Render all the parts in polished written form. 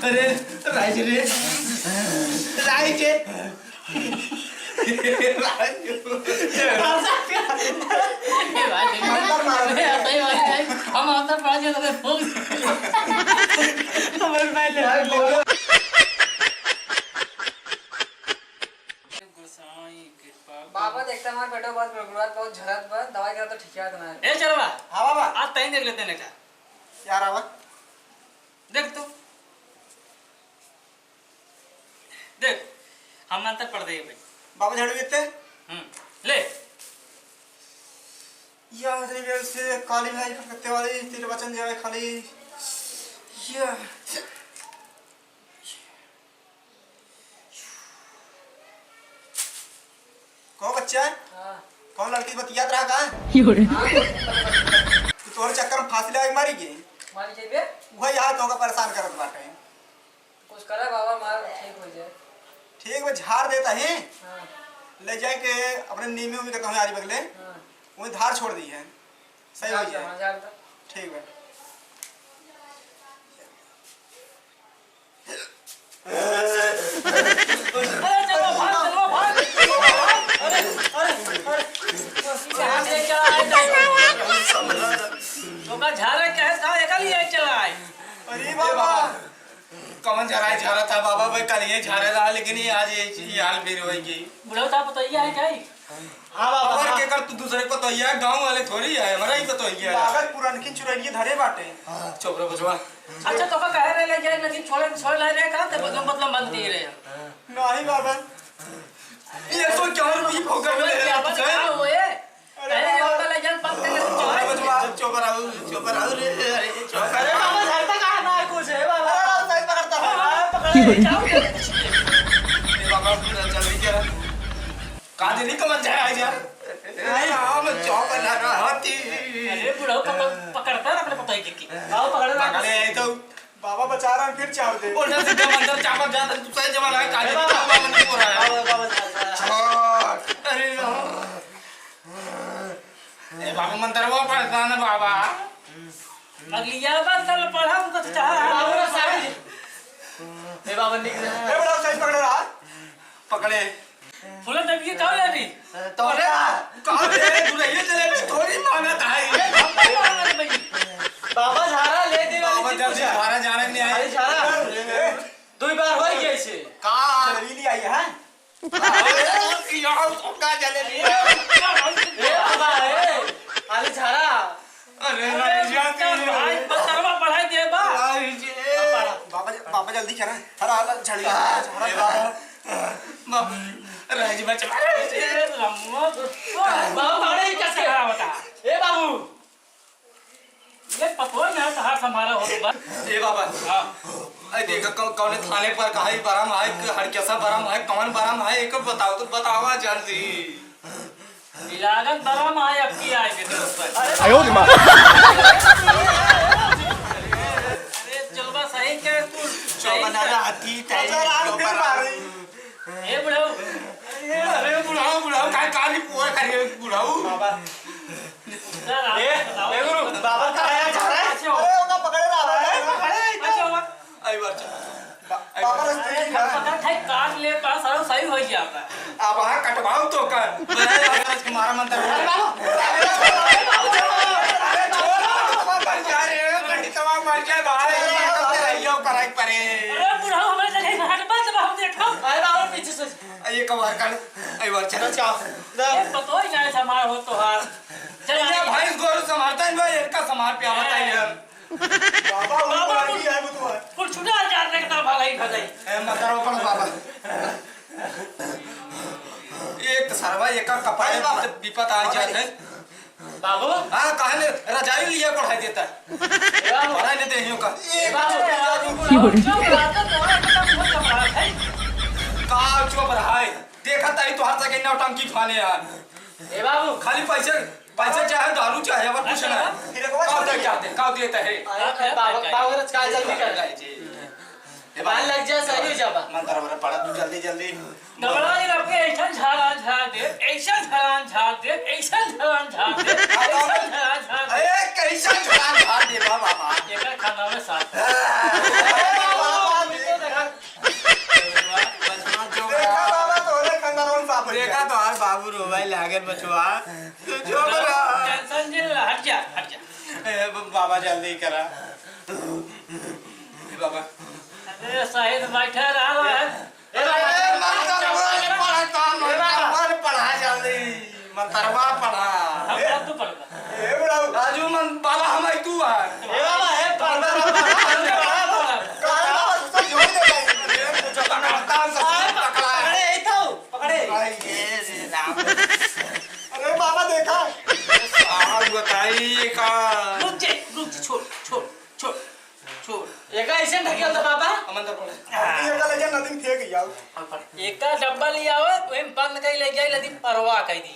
अरे राइज रे राइज हम आता प्राजी तो फूक हमर पहले बाबा देखता हमारे पेटो बहुत गुड़गुड़ात बहुत झरत बा दवाई करा तो ठीक है ना ए चलवा हाँ बाबा आज तई देख लेते हैं का यार आवा देख तू देख हम अंतर पढ़ दे भाई बाबा झाड़ू देते ले यार तेरी बेल से काली भाई करते वाली तेरे वचन जावे खाली या कौन बच्चा हां कौन लड़की बतियात रहा का तू तोहर चक्कर में फांसी लगा के मारी गई मारी जेबे वही यहाँ तो परेशान करत बाटे कुछ करे बाबा मार ठीक हो जाए ठीक है झाड़ देता है हां ले जाए के अपने नीमे में कहूँ आरी बगले हां वही धार छोड़ दी है सही हो जाए मजा आता ठीक है अरे चलो भाग अरे तो का झारा क्या है था एकल ही चला है अरे बाबा कमन झारा था बाबा भाई कल ये झारा रहा लेकिन ये आज ये हाल फिर होगी बुढ़ऊ था बताइए है क्या हाँ बाबा और के कर तू दूसरे को तो ये गांव वाले थोड़ी है हमारा ही तो ये अगर पुरान की चुराइए धरे बाटे चुप रहो बजवा अच्छा तो का कह रहे ले जाए लेकिन छोड़ ले रहे का तो मतलब बंद दे रहे नहीं बाबा ये तो क्या रुपये भोगा में क्या बता हुए अरे ये ले जान पक के छोड़ बजवा चुप रहो रे अरे चुप अरे बाबा झाड़ता कहां ना कुछ है बाबा सही पकड़ता है बाबा जल्दी कर काजे नहीं कमल जाए आज यार हम चौक ला रहा थी अरे बुढ़ऊ पकड़ता अपने पता ही की आओ पकड़ ले तो बाबा बचा रहा फिर चाव दे बोल से जब अंदर चापा जाता तू सही जमा लगा काजे बाबा नहीं हो रहा है अरे ए बाबा मंत्र वो पढ़ता ना बाबा अगली बार चल पढ़ा तो चाह बाबा साहब ए बाबा निकल ए बड़ा सही पकड़ रहा पकड़े फुला तब ये कहां जाती तो अरे कहां दे तू ये चले थोड़ी मांगा था बाबा झारा ले दे वाली बाबा जब से हमारा जाने नहीं आया झारा दो बार हो गई ऐसे का जलेबी आई है का जलेबी ए बाबा ए आले झारा अरे भाई बतरवा पढ़ाई दे बा बाबा जल्दी करा हरा हरा झड़ी राज बच बाबा पढ़े कैसे बता ए बाबू ये पतवा ना हाथ हमारा हो बा ए बाबा हां अरे देखो कौन थाने पर कहा बराम है हर कैसा बराम है कौन बराम है एक बताओ तो बतावा जल्दी लागत बराम आए अब की आए के ऊपर आयो मां अरे चलबा सही के तू चौबना हाथी टाइम ए बुढ़ऊ अरे बुढ़ाओ काय काली पोर करे बुढ़ाओ बाबा ए गुरु बाबा का आया जा रहा है अरे ओका पकड़े रहा है अच्छा आई बार बाबा रस्ते पकड़ खाई काट ले पास और सही हो गया अब वहां कटवाओ तो कर मारा मंत्र मर जाए भाई कराई परे अरे बुढ़ऊ हमारे जगह हट बस हम देखो अरे बाबा पीछे से ये कबार कर आई बार चलो ये पतो ही नहीं हमारा हो तो हार चल ये भाई गोरु संभालता है भाई इनका संभाल पे आवता है यार बाबा वो लगी है वो तो कुछ छुड़ा जाने का तरफ भाई खजाई ए मतारो पर बाबा एक सरवा एक का कपाए विपत आ जाए है बाबू हां कहने रजाई लिया पढ़ाई देता है पढ़ाई देते हैं का का चुप रहा है देखा ताई तो हाथ से नौटंकी खाने यार ए बाबू खाली पैसे चाहे दारू चाहे और कुछ ना फिर का देता है बाबू रच का जल्दी कर ये बाल लग जा सही हो जाबा मंत्र वाला पढ़ा तू जल्दी जल्दी नवराज रखे ऐसा झाड़ दे ऐसा झाड़ दे ऐसा झाड़ दे कैसा झाड़ दे बाबा एकर खाना में साथ बाबू रोवाई लागे बचवा तू छोकरा टेंशन जे हट जा बाबा जल्दी करा बाबा अरे साहिद बैठा रहा है पढ़ा जल्दी मंतरवा पढ़ा हम तू पढ़ राजू मन बाबा हम तू है बाबा है अरे बाबा देखा बताइए का रुक छोड़ एक ऐसे ढकेल दो बाबा मंदिर पड़े ये का ले जा नदी में फेंक जाओ एक का डब्बा लिया हो वही बंद कर ले जाए लदी परवा कह दी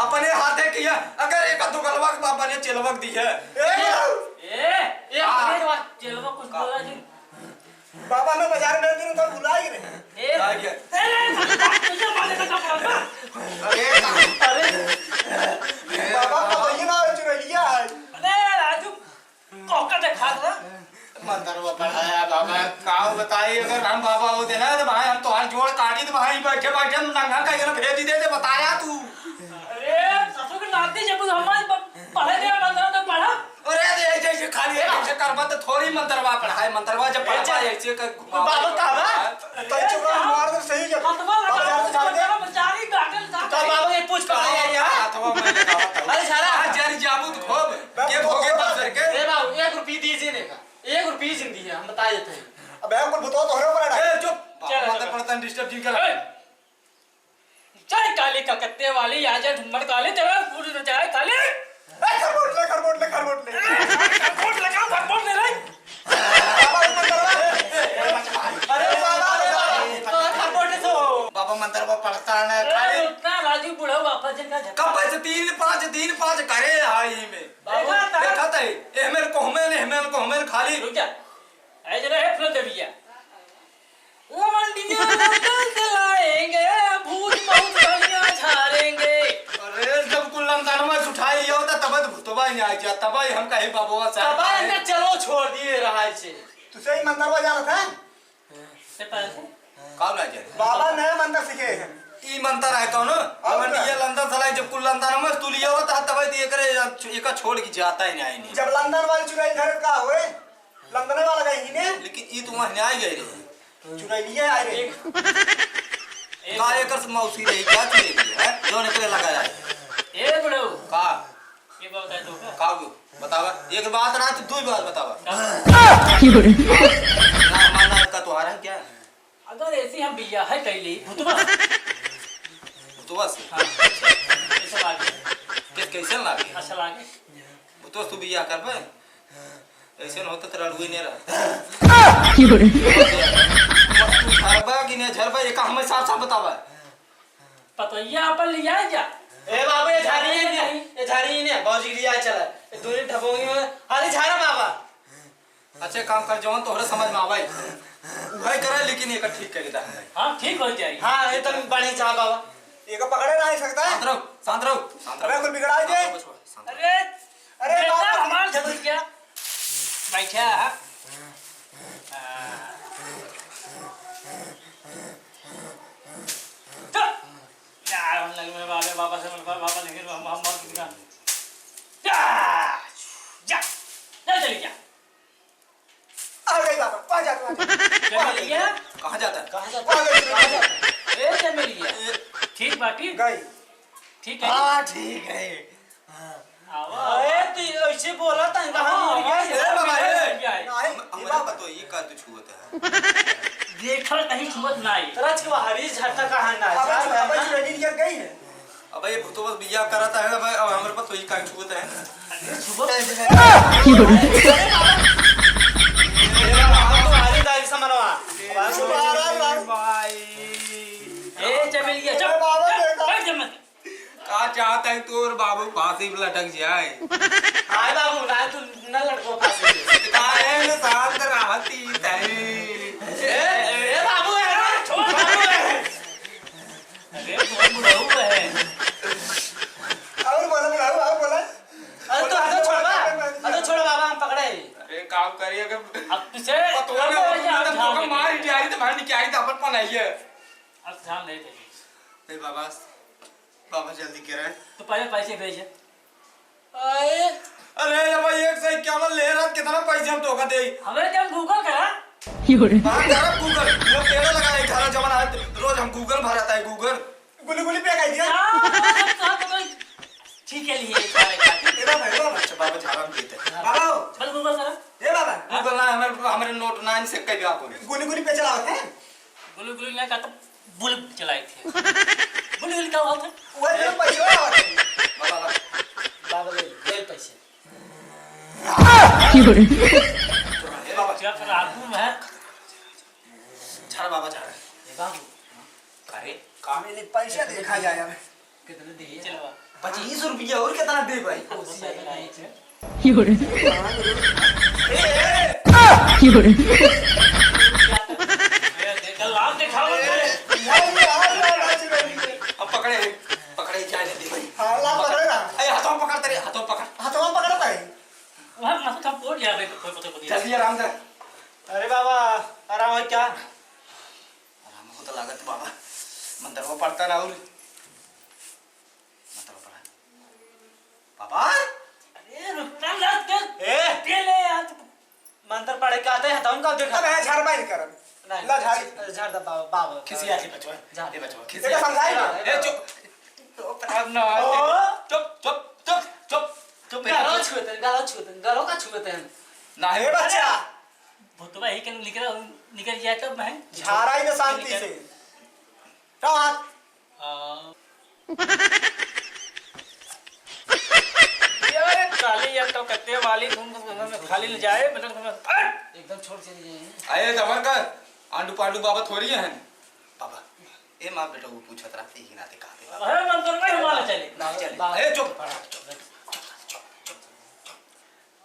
अपने हाथे किया अगर एक दो गलवा के बाबा ने चलवक दी है चलवा कुछ बोला जी बाबा मैं बाजार में दिन तो बुला ही रहे आ गया तुझे मारने का कपड़ा अरे बाबा का ये ना चुराइया है अरे राजू कोका देखा था मंदिर वो पढ़ाया बाबा काऊ बताइए अगर हम बाबा होते ना तो भाई हम तो हाथ जोड़ काटी तो भाई बैठे बैठे नंगा का ये भेज दे दे बताया तू अरे ससुर के नाते जब हमारे पढ़े दे मंदिर तो पढ़ा अरे दे जैसे खाली ऐसे करबा तो थोड़ी मंत्रवा पढ़ाई मंत्रवा जब पढ़ा ऐसे का बाबा का बा तो चुका मार दे सही जब हथवा लगा बेचारी गाटल था तो बाबा ये पूछ पड़ा यार हथवा मैं लगा अरे साला आज जारी जाबू तो खूब के भोगे बस के ए बाबू 1 रुपया दीजिए ने का 1 रुपया जिंदगी है हम बता देते हैं अब हम को बताओ तो हरे पर ए चुप मंत्र पढ़ता डिस्टर्ब जी कर चाय काली का कत्ते वाली आ जाए झुमर काली तेरा पूरी न जाए काली खरबोट ले खरबोट ले खरबोट लगा खरबोट ले रे अरे बाबा खरबोट से बाबा मंत्र वो पढ़ता है खाली उतना राजू बुढ़ा वापस जिनका झटका कब पैसे 3 5 करे हाई में देखा थे एहमेल को हमें खाली रुक जा ऐ जरा है फिल्म देविया लवंडियां चलाएंगे भूत बहुत गलियां झाड़ेंगे अरे जब कुल्लम दानवा उठाई लिया होता तब तो भूतवा नहीं आ जा तब हम कहीं बाबूवा से बाबा ने चलो छोड़ दिए रहा से तू सही मंत्र वो जाना था से पैसे कब ना जाए बाबा नया मंत्र सीखे हैं ई मंत्र है कौन अब ये लंदन सलाई जब कुल्लम दानवा तू लिया होता तब ये करे एक छोड़ के जाता ही नहीं जब लंदन वाली चुराई घर का होए लंदन वाला गई ने लेकिन ई तू वहां नहीं गई रे चुराई लिया आए रे का एकर मौसी रही क्या थी है जो निकले लगाया ए बुढ़ो का ये बता दो का बतावा एक बात ना तो दो बात बतावा ना मानना का तुम्हारा क्या अगर ऐसी हम बिया है कैली भूतवा से ऐसा लागे कैसे लागे अच्छा लागे तो तू बिया कर बे ऐसे न होता तेरा रुई नहीं रहा झरबा कि नहीं झरबा ये का हमें साफ साफ बतावा पतैया अपन लिया जा ए बाबू ये झाड़ी ने बाबूजी लिया चला दूरी ढबोगी में अरे झाड़ा बाबा अच्छे काम कर जवान तोहरे समझ में आवाई भाई करे लेकिन ये का ठीक कर देता है हां ठीक हो जाएगी हां ये तो बड़ी चाह बाबा ये का पकड़े नहीं सकता शांत रहो अबे कुछ बिगड़ा दे अरे बेटा हमार झगड़ गया बैठा यार हम लगे मेरे बाबा से बाबा लेके हम मर गया जा जा चली जा आ गई बाबा आ जा चमेलिया कहां जाता है ए चमेलिया ठीक बाकी गई ठीक है हां ठीक है आवा ए तू ऐसे बोला था कहां मर गया ए बाबा नहीं बाबा तो ये का तू छुअत है देखल कहीं छुअत नहीं तरच के हरी झटका कहां ना अब रेडी कर गई है अब ये तो बस बिया कराता है अब हमारे पास तो ये का छुअत है छुअत हरी दाई समनवा भाई ए चमेलिया चल बाबा बैठ जा मत का चाहता है तोर बाबू फांसी में लटक जाए हाय बाबू ना तू न लड़को फांसी काहे न शांत रहती तई ए बाबू है छोड़ अरे बहुत बुरा हुआ है और बोला अरे तो हाथ छोड़ बाबा हम पकड़े अरे काम करिए कि अब तुझे पतोला ने मार दिया तो भाई क्या आई तो अपन पनाइए अब ध्यान दे दे ए बाबा बाबा जल्दी कह रहे तो पहले पैसे भेज। आए अरे भाई एक सही क्या ले रहा कितना पैसे हम धोखा दे हमें क्या गूगल करा बाहर जा रहा गूगल वो पेड़ लगा 18 जमाना है रोज हम गूगल भराता है गूगल गुली गुली पे कह दिया ठीक है लिए सारे काटे ए बाबा अच्छा बाबा झारम देते बाबा बस गूगल करा। ए बाबा गूगल ना हमारे नोट 9 से कई आप गुली गुली पे चलाते हैं गुलू गुलू ने कहा तो बुल चलाए थे। गुलू गुलू क्या हुआ था? वो जो पैसे बाबा बाबा ले पैसे ए बाबा क्या कर आलू में है? झाड़ बाबा झाड़ ए बाबू करे मेरे पैसे देखा जाए हमें कितने दिए चलवा 25 रुपया और कितना दे भाई कल लाभ दिखाओ अब पकड़े पकड़े जाए दे भाई हाँ ला पकड़ेगा ए हाथों पकड़ तेरे हाथों पकड़ हाथों में पकड़ता है वहां मस्त काम पोड़ गया भाई कोई पता नहीं। जल्दी आराम कर अरे बाबा आराम है क्या आराम हो तो लागत बाबा मंदिर में पड़ता ना और मंदिर पड़ा बाबा अरे रुकना लग के ए तेले यार मंत्र पढ़े के आते हैं हम कब देखा अब है झाड़ बाई कर नहीं ला झाड़ झाड़ दा बाबा बाबा किसी आके बचवा जा ये बचवा किसी देखा समझाई ना ए चुप अब ना चुप चुप चुप चुप चुप गालो छुते का छुते हैं ना ए बच्चा भूतवा ही कन निकल जाए तब मैं झाड़ा ही ना शांति से तो हाथ यार काली या तो कत्ते वाली तुम खाली ले जाए मतलब एकदम छोड़ चली जाए आए जबर कर आंडू पांडू बाबा थोड़ी है बाबा ए मां बेटा वो पूछत रहते ही नाते कहां पे अरे मंदिर में हमारा चले चले ए चुप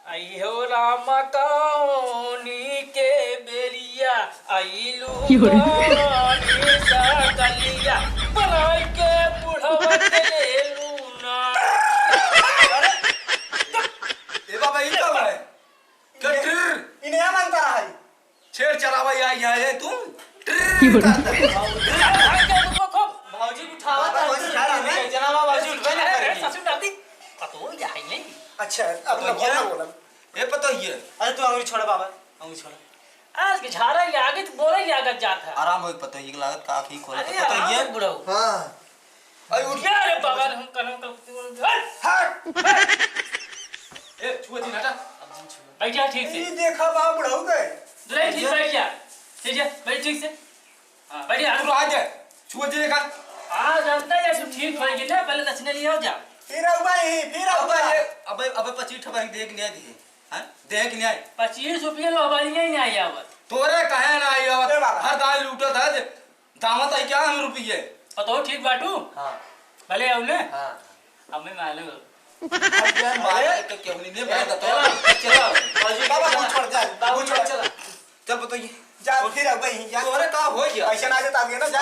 आई हो राम कौनी के बेरिया आई लू कौनी सा गलिया बनाई के बुढ़वा ले लूना। ए बाबा ये क्या है कटर इन्हें क्या मानता रहा है छेड़ चलावा या है तुम भाऊजी उठावा बाबा, भाऊजी उठा रहा है। जनाबा भाऊजी उठवा ना करेगी ससुर दादी पतो या है नहीं। अच्छा अब मैं बोलना बोला ए पता ही है अरे तू अंगुली छोड़ बाबा अंगुली छोड़ आज के झाड़ा ले आगे तो बोले ले आगे जाता। आराम हो पता ही लागत का आंख ही खोल अरे पता ही है यार बुढ़ऊ हाँ अरे उठ क्या रे बाबा हम कल हट ए छुआ दी हटा बैठ जा ठीक से ये देखा बाबू बुढ़ाऊ गए दूल्हे ठीक बैठ जा ठीक है बैठ ठीक से हां बैठ जा तू आ जा छुआ दी का हां जानता है सब ठीक होएगी ना पहले दक्षिण लिया जा फिर आऊंगा ही फिर अब आऊंगा ये अब 25 ठबा देख नहीं दी हां देख नहीं आई 25 रुपये लो हमारी नहीं आई आवत तोरे कहे ना आई ए आवत बाबा। हर दाल लूटत है दामत आई क्या हम रुपये पतो ठीक बाटू हां भले आउ ने हां अब मैं मालूम अब यार मारे के क्यों नहीं बैठ तो चलो भाऊजी बाबा वो छोड़ जा बाबू छोड़ चला चल बताइए जा फिर आऊंगा ही जा तोरे का हो गया पैसा ना देता ना जा